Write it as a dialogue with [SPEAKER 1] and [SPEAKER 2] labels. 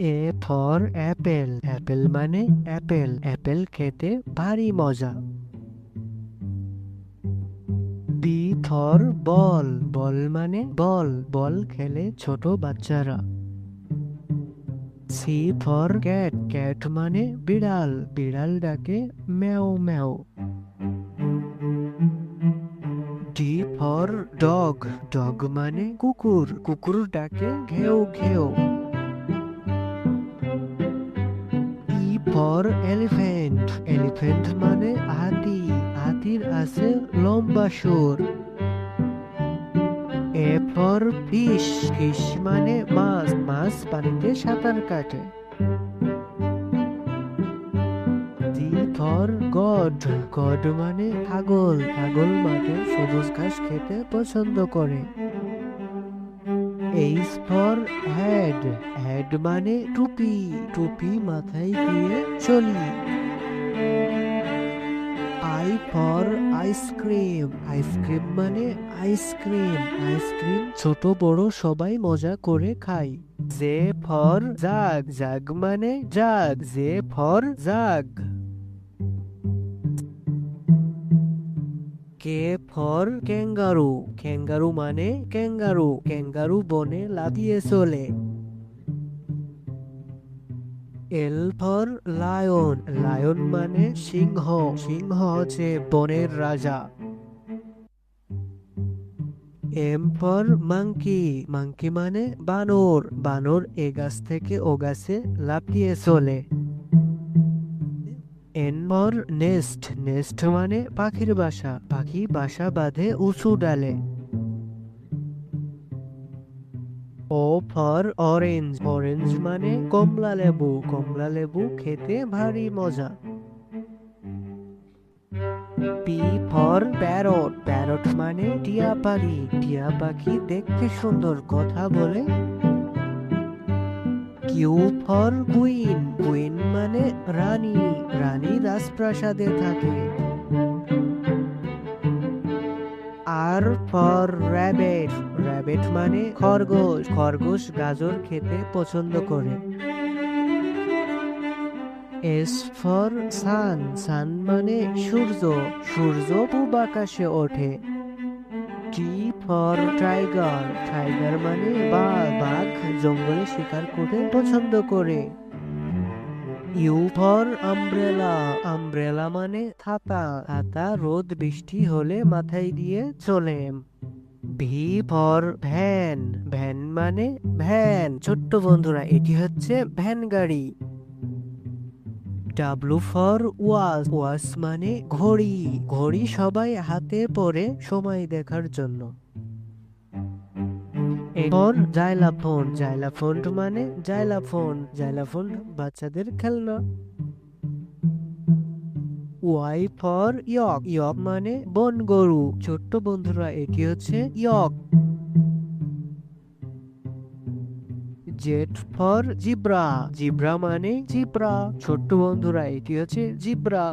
[SPEAKER 1] A for Apple, Apple মানে Apple, Apple খেতে ভারী মজা। বি ফর বল, বল মানে বল, বল খেলে ছোট বাচ্চারা। সি ফর ক্যাট, ক্যাট মানে বিড়াল, বিড়াল ডাকে ম্যাও ম্যাও। ডি ফর ডগ, ডগ মানে কুকুর, কুকুর ডাকে ঘেউ ঘেউ। ই ফর এলিফ্যান্ট, এলিফ্যান্ট মানে হাতি, হাতির আছে লম্বা সুর। এ ফর ফিশ, ফিশ মানে মাছ, মাছ পানিতে সাঁতার কাটে। জি ফর গড, গড মানে ছাগল, ছাগল মাঠে সবুজ ঘাস খেতে পছন্দ করে। এইচ ফর হেড, হেড মানে টুপি, টুপি মাথায় দিয়ে চলি। আই ফর আইসক্রিম, আইসক্রিম মানে আইসক্রিম, আইসক্রিম ছোট বড় সবাই মজা করে খায়। জে ফর জাগ, জাগ মানে jug, J for jug. K for kangaroo, kangaroo মানে ক্যাঙ্গারু, ক্যাঙ্গারু বনে লাফিয়ে চলে। এল ফর লায়ন, লায়ন মানে সিংহ, সিংহ হচ্ছে বনের রাজা। এম ফর মাঙ্কি, মাঙ্কি মানে বানর, বানর এ গাছ থেকে ও গাছে লাফিয়ে চলে। এন ফর নেস্ট, নেস্ট মানে পাখির বাসা, পাখি বাসা বাঁধে উঁচু ডালে। ও ফর অরেঞ্জ, অরেঞ্জ মানে কমলা লেবু, কমলা লেবু খেতে ভারী মজা। পি ফর প্যারট, প্যারট মানে টিয়া পাখি, টিয়া পাখি দেখতে সুন্দর, কথা বলে। কিউ ফর কুইন, কুইন মানে রানী, রানী রাজপ্রাসাদে থাকে। আর ফর র্যাবেট, র্যাবেট মানে খরগোশ, খরগোশ গাজর খেতে পছন্দ করে। এস ফর সান, সান মানে সূর্য, সূর্য পূব আকাশে ওঠে। টি ফর টাইগার, টাইগার মানে বাঘ, বাঘ জঙ্গলে শিকার করতে পছন্দ করে। ইউ ফর আমব্রেলা, আমব্রেলা মানে ছাতা, ছাতা রোদ বৃষ্টি হলে মাথায় দিয়ে চলে। ভি ফর ভ্যান, ভ্যান মানে ভ্যান, ছোট্ট বন্ধুরা এটি হচ্ছে ভ্যান গাড়ি। ডাব্লু ফর ওয়াচ, ওয়াচ মানে ঘড়ি, ঘড়ি সবাই হাতে পরে সময় দেখার জন্য। এরপর জাইলাফোন, জাইলাফোন মানে জাইলাফোন, জাইলাফোন বাচ্চাদের খেলনা। ওয়াই ফর ইয়ক, ইয়ক মানে বন গরু, ছোট্ট বন্ধুরা এটি হচ্ছে ইয়ক। জেড ফর জিব্রা, জিব্রা মানে জিব্রা, ছোট্ট বন্ধুরা এটি হচ্ছে জিব্রা।